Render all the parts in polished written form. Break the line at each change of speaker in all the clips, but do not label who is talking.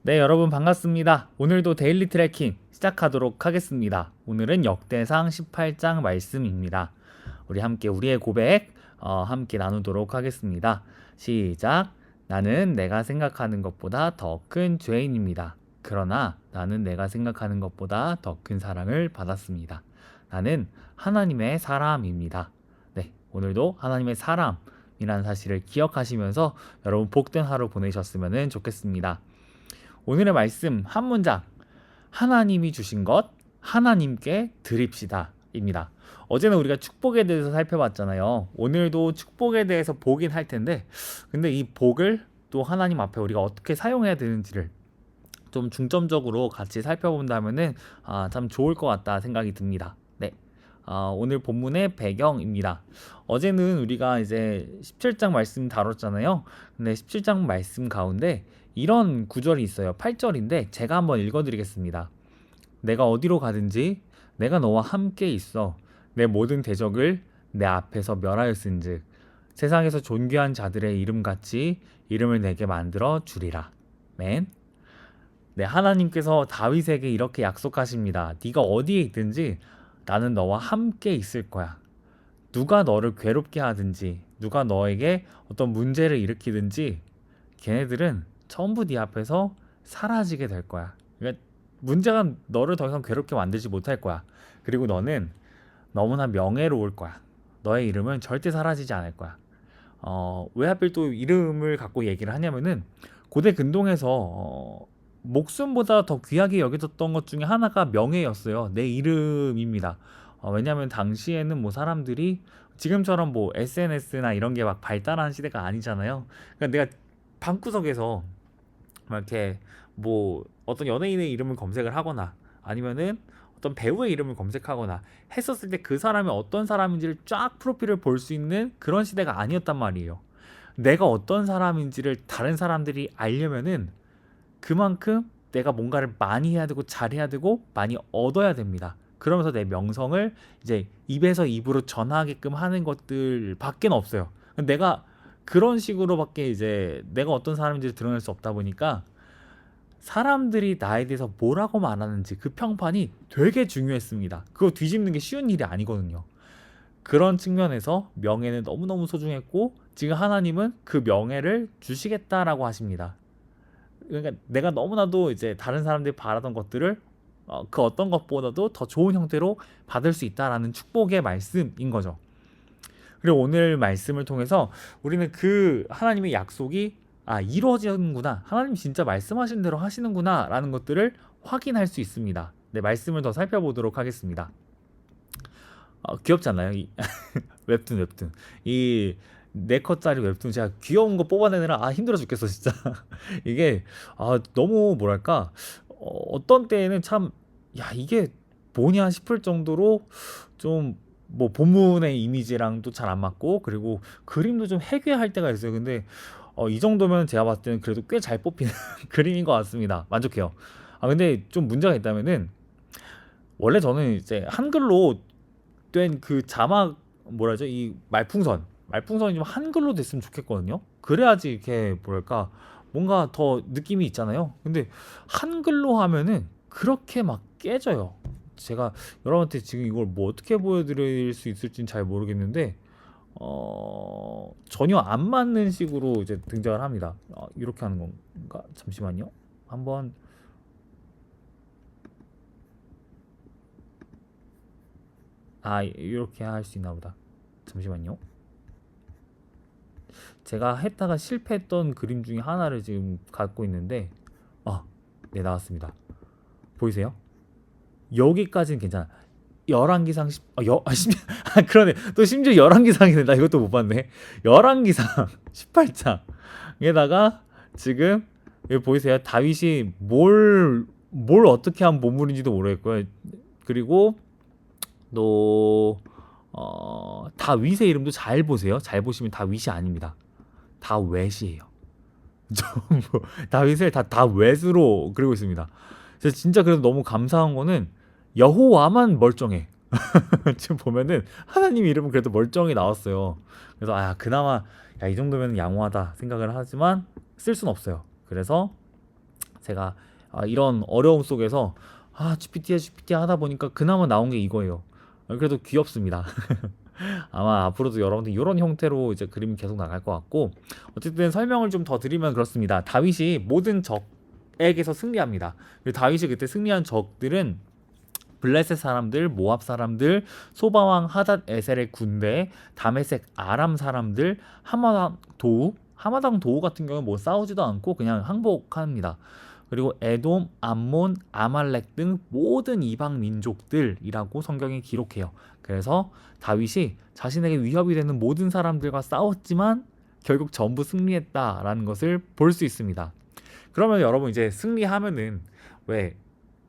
네, 여러분 반갑습니다. 오늘도 데일리 트래킹 시작하도록 하겠습니다. 오늘은 역대상 18장 말씀입니다. 우리 함께 우리의 고백 함께 나누도록 하겠습니다. 시작. 나는 내가 생각하는 것보다 더 큰 죄인입니다. 그러나 나는 내가 생각하는 것보다 더 큰 사랑을 받았습니다. 나는 하나님의 사람입니다. 네, 오늘도 하나님의 사람이라는 사실을 기억하시면서 여러분 복된 하루 보내셨으면 좋겠습니다. 오늘의 말씀 한 문장, 하나님이 주신 것 하나님께 드립시다 입니다. 어제는 우리가 축복에 대해서 살펴봤잖아요. 오늘도 축복에 대해서 보긴 할 텐데, 근데 이 복을 또 하나님 앞에 우리가 어떻게 사용해야 되는지를 좀 중점적으로 같이 살펴본다면은 참 좋을 것 같다 생각이 듭니다. 네. 오늘 본문의 배경입니다. 어제는 우리가 이제 17장 말씀 다뤘잖아요. 근데 17장 말씀 가운데 이런 구절이 있어요. 8절인데 제가 한번 읽어드리겠습니다. 내가 어디로 가든지 내가 너와 함께 있어 내 모든 대적을 내 앞에서 멸하였은즉 세상에서 존귀한 자들의 이름같이 이름을 내게 만들어 주리라. 맨. 네, 하나님께서 다윗에게 이렇게 약속하십니다. 네가 어디에 있든지 나는 너와 함께 있을 거야. 누가 너를 괴롭게 하든지 누가 너에게 어떤 문제를 일으키든지 걔네들은 전부 네 앞에서 사라지게 될 거야. 그러니까 문제가 너를 더 이상 괴롭게 만들지 못할 거야. 그리고 너는 너무나 명예로울 거야. 너의 이름은 절대 사라지지 않을 거야. 왜 하필 또 이름을 갖고 얘기를 하냐면은 고대 근동에서 목숨보다 더 귀하게 여겨졌던 것 중에 하나가 명예였어요. 내 이름입니다. 왜냐하면 당시에는 뭐 사람들이 지금처럼 뭐 SNS나 이런 게 막 발달한 시대가 아니잖아요. 그러니까 내가 방구석에서 막 이렇게 뭐 어떤 연예인의 이름을 검색을 하거나 아니면은 어떤 배우의 이름을 검색하거나 했었을 때 그 사람이 어떤 사람인지를 쫙 프로필을 볼 수 있는 그런 시대가 아니었단 말이에요. 내가 어떤 사람인지를 다른 사람들이 알려면은 그만큼 내가 뭔가를 많이 해야 되고 잘해야 되고 많이 얻어야 됩니다. 그러면서 내 명성을 이제 입에서 입으로 전하게끔 하는 것들밖에 없어요. 내가 그런 식으로밖에 이제 내가 어떤 사람인지를 드러낼 수 없다 보니까 사람들이 나에 대해서 뭐라고 말하는지 그 평판이 되게 중요했습니다. 그거 뒤집는 게 쉬운 일이 아니거든요. 그런 측면에서 명예는 너무너무 소중했고 지금 하나님은 그 명예를 주시겠다라고 하십니다. 그러니까 내가 너무나도 이제 다른 사람들이 바라던 것들을 그 어떤 것보다도 더 좋은 형태로 받을 수 있다라는 축복의 말씀인 거죠. 그리고 오늘 말씀을 통해서 우리는 그 하나님의 약속이 이루어지는구나, 하나님 진짜 말씀하신 대로 하시는구나 라는 것들을 확인할 수 있습니다. 네, 말씀을 더 살펴보도록 하겠습니다. 귀엽잖아요. 웹툰 이 4컷짜리 웹툰 제가 귀여운 거 뽑아내느라 힘들어 죽겠어 진짜. 이게 너무 뭐랄까 어떤 때에는 참 이게 뭐냐 싶을 정도로 좀 뭐 본문의 이미지랑도 잘 안 맞고 그리고 그림도 좀 해괴할 때가 있어요. 근데 이 정도면 제가 봤을 때는 그래도 꽤 잘 뽑히는 그림인 것 같습니다. 만족해요. 근데 좀 문제가 있다면은 원래 저는 이제 한글로 된 그 자막 뭐라죠? 이 말풍선이 좀 한글로 됐으면 좋겠거든요. 그래야지 이렇게 뭐랄까 뭔가 더 느낌이 있잖아요. 근데 한글로 하면은 그렇게 막 깨져요. 제가 여러분한테 지금 이걸 뭐 어떻게 보여드릴 수 있을지는 잘 모르겠는데 전혀 안 맞는 식으로 이제 등장을 합니다. 이렇게 하는 건가? 잠시만요. 한번 이렇게 할 수 있나 보다. 잠시만요. 제가 했다가 실패했던 그림 중에 하나를 지금 갖고 있는데 네, 나왔습니다. 보이세요? 여기까지는 괜찮아. 11기상 10, 그러네. 또 심지어 11기상이네. 나 이것도 못 봤네. 11기상 18장에다가 지금 여기 보이세요? 다윗이 뭘 어떻게 한 보물인지도 모르겠고요. 그리고 또 다윗의 이름도 잘 보세요. 잘 보시면 다윗이 아닙니다. 다윗이에요. 전부 다윗을 다윗으로 그리고 있습니다. 그래서 진짜 그래서 너무 감사한 거는 여호와만 멀쩡해. 지금 보면은 하나님 이름은 그래도 멀쩡히 나왔어요. 그래서 그나마 이 정도면 양호하다 생각을 하지만 쓸 순 없어요. 그래서 제가 이런 어려움 속에서 GPT 하다 보니까 그나마 나온 게 이거예요. 그래도 귀엽습니다. 아마 앞으로도 여러분들 이런 형태로 이제 그림이 계속 나갈 것 같고, 어쨌든 설명을 좀 더 드리면 그렇습니다. 다윗이 모든 적에게서 승리합니다. 그리고 다윗이 그때 승리한 적들은 블레셋 사람들, 모압 사람들, 소바왕 하닷 에셀의 군대, 다메섹 아람 사람들, 하마당 도우 같은 경우는 뭐 싸우지도 않고 그냥 항복합니다. 그리고 에돔, 암몬, 아말렉 등 모든 이방 민족들이라고 성경이 기록해요. 그래서 다윗이 자신에게 위협이 되는 모든 사람들과 싸웠지만 결국 전부 승리했다라는 것을 볼 수 있습니다. 그러면 여러분 이제 승리하면은 왜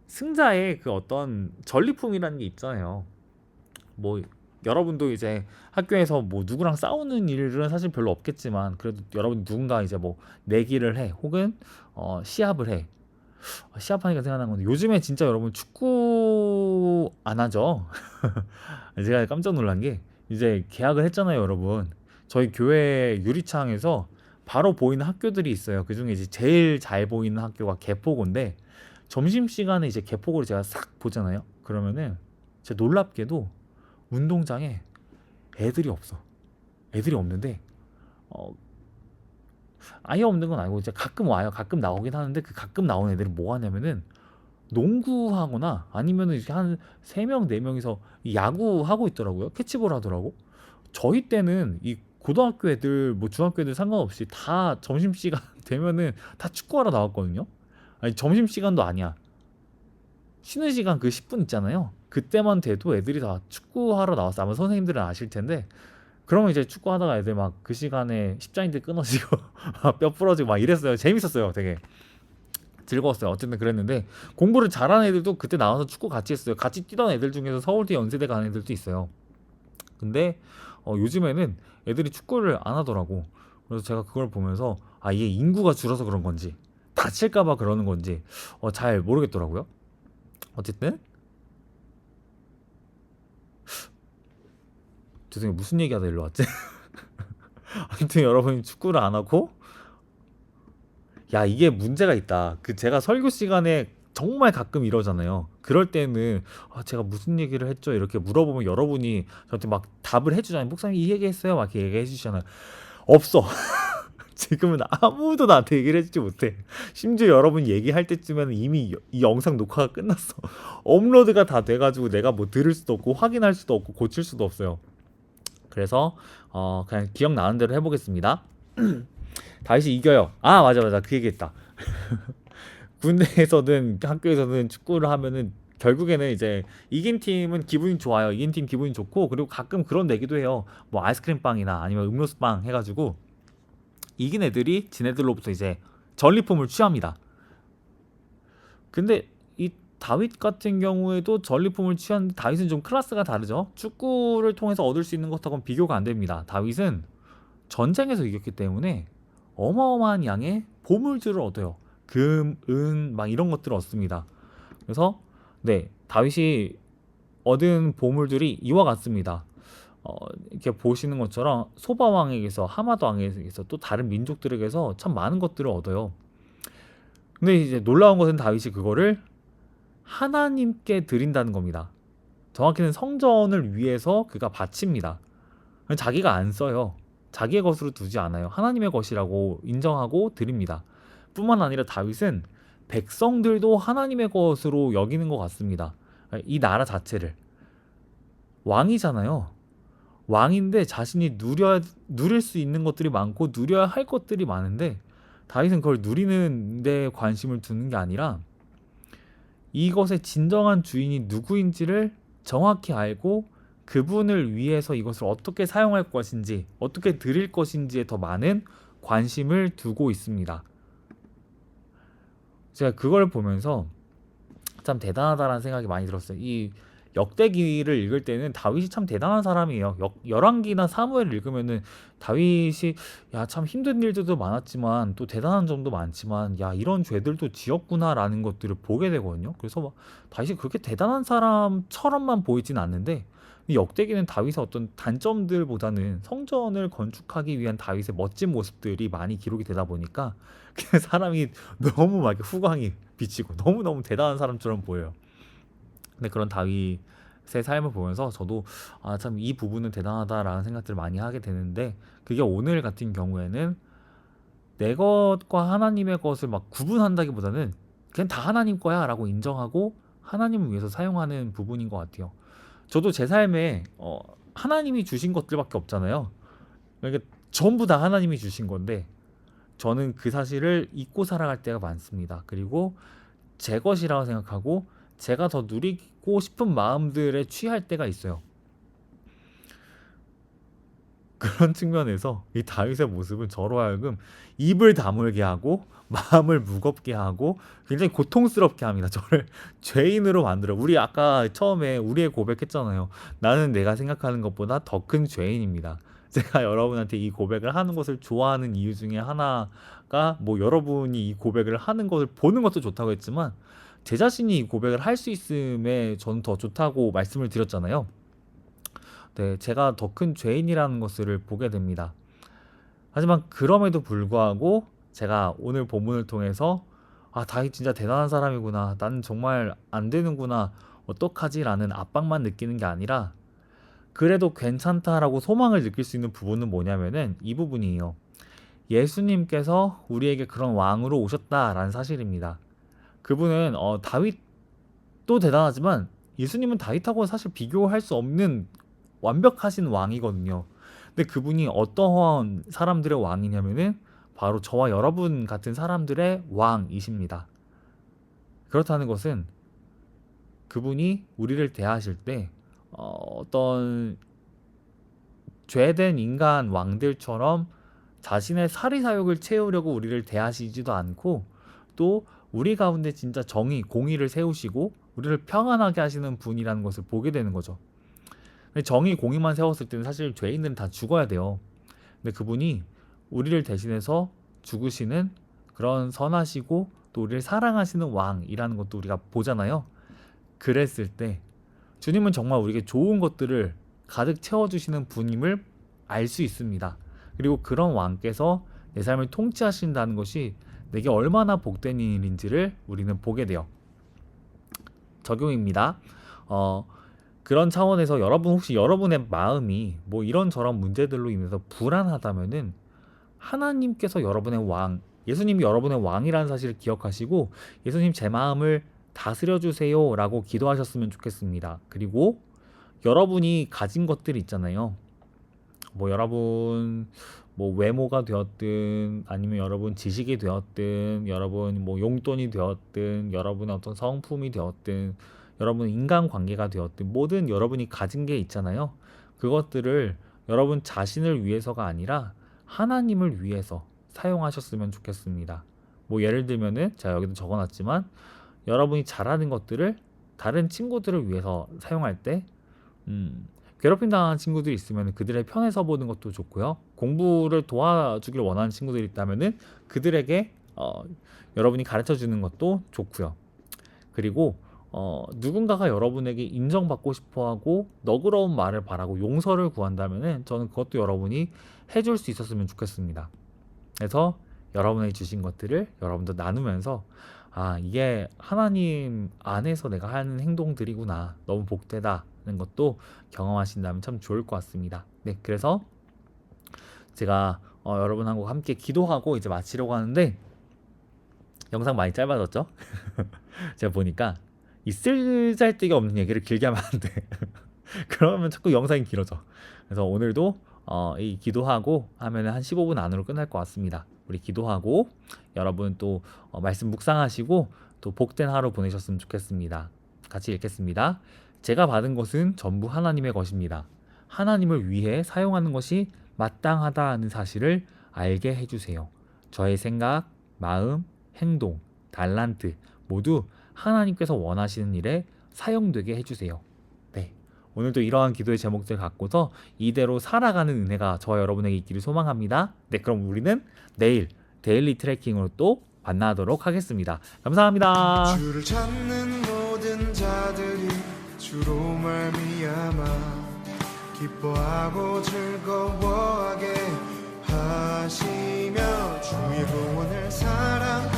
승자의 그 어떤 전리품이라는 게 있잖아요. 뭐 여러분도 이제 학교에서 뭐 누구랑 싸우는 일은 사실 별로 없겠지만 그래도 여러분 누군가 이제 뭐 내기를 해 혹은 시합을 해. 시합하니까 생각난 건데 요즘에 진짜 여러분 축구 안 하죠? 제가 깜짝 놀란 게 이제 계약을 했잖아요, 여러분. 저희 교회 유리창에서 바로 보이는 학교들이 있어요. 그중에 이제 제일 잘 보이는 학교가 개포고인데 점심시간에 이제 개포고를 제가 싹 보잖아요. 그러면은 진짜 놀랍게도 운동장에 애들이 없어. 애들이 없는데 어, 아예 없는 건 아니고 이제 가끔 와요. 가끔 나오긴 하는데 그 가끔 나오는 애들은 뭐 하냐면은 농구하거나 아니면은 이렇게 한 3명, 4명이서 야구하고 있더라고요. 캐치볼 하더라고. 저희 때는 이 고등학교 애들, 뭐 중학교 애들 상관없이 다 점심시간 되면은 다 축구하러 나왔거든요. 아니, 점심시간도 아니야. 쉬는 시간 그 10분 있잖아요. 그때만 돼도 애들이 다 축구하러 나왔어. 아마 선생님들은 아실 텐데. 그러면 이제 축구하다가 애들 막 그 시간에 십자인대 끊어지고 뼈 부러지고 막 이랬어요. 재밌었어요. 되게. 즐거웠어요. 어쨌든 그랬는데 공부를 잘하는 애들도 그때 나와서 축구 같이 했어요. 같이 뛰던 애들 중에서 서울대 연세대 가는 애들도 있어요. 근데 요즘에는 애들이 축구를 안 하더라고. 그래서 제가 그걸 보면서 이게 인구가 줄어서 그런 건지 다칠까봐 그러는 건지 잘 모르겠더라고요. 어쨌든 죄송해요. 무슨 얘기하다 일로 왔지? 아무튼 여러분이 축구를 안 하고 이게 문제가 있다. 그 제가 설교 시간에 정말 가끔 이러잖아요. 그럴 때는 제가 무슨 얘기를 했죠? 이렇게 물어보면 여러분이 저한테 막 답을 해주잖아요. 목사님 이 얘기했어요. 막 이렇게 얘기해 주시잖아요. 없어. 지금은 아무도 나한테 얘기를 해주지 못해. 심지어 여러분 얘기할 때쯤에는 이미 이 영상 녹화가 끝났어. 업로드가 다 돼가지고 내가 뭐 들을 수도 없고 확인할 수도 없고 고칠 수도 없어요. 그래서 그냥 기억나는 대로 해보겠습니다. 다윗이 이겨요. 맞아 그 얘기했다. 군대에서든 학교에서든 축구를 하면은 결국에는 이제 이긴 팀은 기분이 좋아요. 이긴 팀 기분이 좋고 그리고 가끔 그런 내기도 해요. 뭐 아이스크림 빵이나 아니면 음료수 빵 해가지고 이긴 애들이 지네들로부터 이제 전리품을 취합니다. 근데 이 다윗 같은 경우에도 전리품을 취하는데 다윗은 좀 클래스가 다르죠. 축구를 통해서 얻을 수 있는 것하고는 비교가 안 됩니다. 다윗은 전쟁에서 이겼기 때문에 어마어마한 양의 보물들을 얻어요. 금, 은, 막 이런 것들을 얻습니다. 그래서 네, 다윗이 얻은 보물들이 이와 같습니다. 이렇게 보시는 것처럼 소바 왕에게서 하마드 왕에게서 또 다른 민족들에게서 참 많은 것들을 얻어요. 근데 이제 놀라운 것은 다윗이 그거를 하나님께 드린다는 겁니다. 정확히는 성전을 위해서 그가 바칩니다. 자기가 안 써요. 자기의 것으로 두지 않아요. 하나님의 것이라고 인정하고 드립니다. 뿐만 아니라 다윗은 백성들도 하나님의 것으로 여기는 것 같습니다. 이 나라 자체를. 왕이잖아요. 왕인데 자신이 누릴 수 있는 것들이 많고 누려야 할 것들이 많은데 다윗은 그걸 누리는 데 관심을 두는 게 아니라 이것의 진정한 주인이 누구인지를 정확히 알고 그분을 위해서 이것을 어떻게 사용할 것인지 어떻게 드릴 것인지에 더 많은 관심을 두고 있습니다. 제가 그걸 보면서 참 대단하다라는 생각이 많이 들었어요. 이 역대기를 읽을 때는 다윗이 참 대단한 사람이에요. 열왕기나 사무엘을 읽으면은 다윗이 참 힘든 일들도 많았지만 또 대단한 점도 많지만 이런 죄들도 지었구나라는 것들을 보게 되거든요. 그래서 막 다윗이 그렇게 대단한 사람처럼만 보이진 않는데 이 역대기는 다윗의 어떤 단점들보다는 성전을 건축하기 위한 다윗의 멋진 모습들이 많이 기록이 되다 보니까 그냥 사람이 너무 막 후광이 비치고 너무너무 대단한 사람처럼 보여요. 근데 그런 다윗의 삶을 보면서 저도 아, 참 이 부분은 대단하다라는 생각들을 많이 하게 되는데, 그게 오늘 같은 경우에는 내 것과 하나님의 것을 막 구분한다기보다는 그냥 다 하나님 거야 라고 인정하고 하나님을 위해서 사용하는 부분인 것 같아요. 저도 제 삶에 하나님이 주신 것들밖에 없잖아요. 그러니까 전부 다 하나님이 주신 건데 저는 그 사실을 잊고 살아갈 때가 많습니다. 그리고 제 것이라고 생각하고 제가 더 누리고 싶은 마음들에 취할 때가 있어요. 그런 측면에서 이 다윗의 모습은 저로 하여금 입을 다물게 하고 마음을 무겁게 하고 굉장히 고통스럽게 합니다. 저를 죄인으로 만들어. 우리 아까 처음에 우리의 고백했잖아요. 나는 내가 생각하는 것보다 더 큰 죄인입니다. 제가 여러분한테 이 고백을 하는 것을 좋아하는 이유 중에 하나가 뭐 여러분이 이 고백을 하는 것을 보는 것도 좋다고 했지만 제 자신이 이 고백을 할 수 있음에 저는 더 좋다고 말씀을 드렸잖아요. 네, 제가 더 큰 죄인이라는 것을 보게 됩니다. 하지만 그럼에도 불구하고 제가 오늘 본문을 통해서 아, 다윗 진짜 대단한 사람이구나. 나는 정말 안 되는구나. 어떡하지라는 압박만 느끼는 게 아니라 그래도 괜찮다라고 소망을 느낄 수 있는 부분은 뭐냐면은 이 부분이에요. 예수님께서 우리에게 그런 왕으로 오셨다라는 사실입니다. 그분은 다윗도 대단하지만 예수님은 다윗하고 사실 비교할 수 없는 완벽하신 왕이거든요. 근데 그분이 어떠한 사람들의 왕이냐면은 바로 저와 여러분 같은 사람들의 왕이십니다. 그렇다는 것은 그분이 우리를 대하실 때 어떤 죄된 인간 왕들처럼 자신의 사리사욕을 채우려고 우리를 대하시지도 않고, 또 우리 가운데 진짜 정의, 공의를 세우시고 우리를 평안하게 하시는 분이라는 것을 보게 되는 거죠. 근데 정의, 공의만 세웠을 때는 사실 죄인들은 다 죽어야 돼요. 근데 그분이 우리를 대신해서 죽으시는 그런 선하시고 또 우리를 사랑하시는 왕이라는 것도 우리가 보잖아요. 그랬을 때 주님은 정말 우리에게 좋은 것들을 가득 채워주시는 분임을 알 수 있습니다. 그리고 그런 왕께서 내 삶을 통치하신다는 것이 내게 얼마나 복된 일인지를 우리는 보게 돼요. 적용입니다. 그런 차원에서 여러분 혹시 여러분의 마음이 뭐 이런저런 문제들로 인해서 불안하다면은 하나님께서 여러분의 왕, 예수님이 여러분의 왕이라는 사실을 기억하시고 예수님 제 마음을 다스려 주세요 라고 기도하셨으면 좋겠습니다. 그리고 여러분이 가진 것들이 있잖아요. 뭐 여러분 뭐 외모가 되었든 아니면 여러분 지식이 되었든 여러분 뭐 용돈이 되었든 여러분의 어떤 성품이 되었든 여러분 인간관계가 되었든 모든 여러분이 가진 게 있잖아요. 그것들을 여러분 자신을 위해서가 아니라 하나님을 위해서 사용하셨으면 좋겠습니다. 뭐 예를 들면은 제가 여기도 적어놨지만 여러분이 잘하는 것들을 다른 친구들을 위해서 사용할 때 괴롭힘 당하는 친구들이 있으면 그들의 편에 서보는 것도 좋고요. 공부를 도와주길 원하는 친구들이 있다면은 그들에게 여러분이 가르쳐 주는 것도 좋고요. 그리고 누군가가 여러분에게 인정받고 싶어하고 너그러운 말을 바라고 용서를 구한다면은 저는 그것도 여러분이 해줄 수 있었으면 좋겠습니다. 그래서 여러분에게 주신 것들을 여러분도 나누면서 아, 이게 하나님 안에서 내가 하는 행동들이구나, 너무 복되다는 것도 경험하신다면 참 좋을 것 같습니다. 네, 그래서 제가 여러분하고 함께 기도하고 이제 마치려고 하는데 영상 많이 짧아졌죠? 제가 보니까 이 쓸데기 없는 얘기를 길게 하면 안 돼. 그러면 자꾸 영상이 길어져. 그래서 오늘도 이 기도하고 하면 한 15분 안으로 끝날 것 같습니다. 우리 기도하고 여러분 또 말씀 묵상하시고 또 복된 하루 보내셨으면 좋겠습니다. 같이 읽겠습니다. 제가 받은 것은 전부 하나님의 것입니다. 하나님을 위해 사용하는 것이 마땅하다는 사실을 알게 해주세요. 저의 생각, 마음, 행동, 달란트 모두 하나님께서 원하시는 일에 사용되게 해주세요. 네, 오늘도 이러한 기도의 제목들 갖고서 이대로 살아가는 은혜가 저와 여러분에게 있기를 소망합니다. 네, 그럼 우리는 내일 데일리 트래킹으로 또 만나도록 하겠습니다. 감사합니다.
주를 찾는 모든 자들이 주로 말미암아 기뻐하고 즐거워하게 하시며 주의 구원을 사랑하며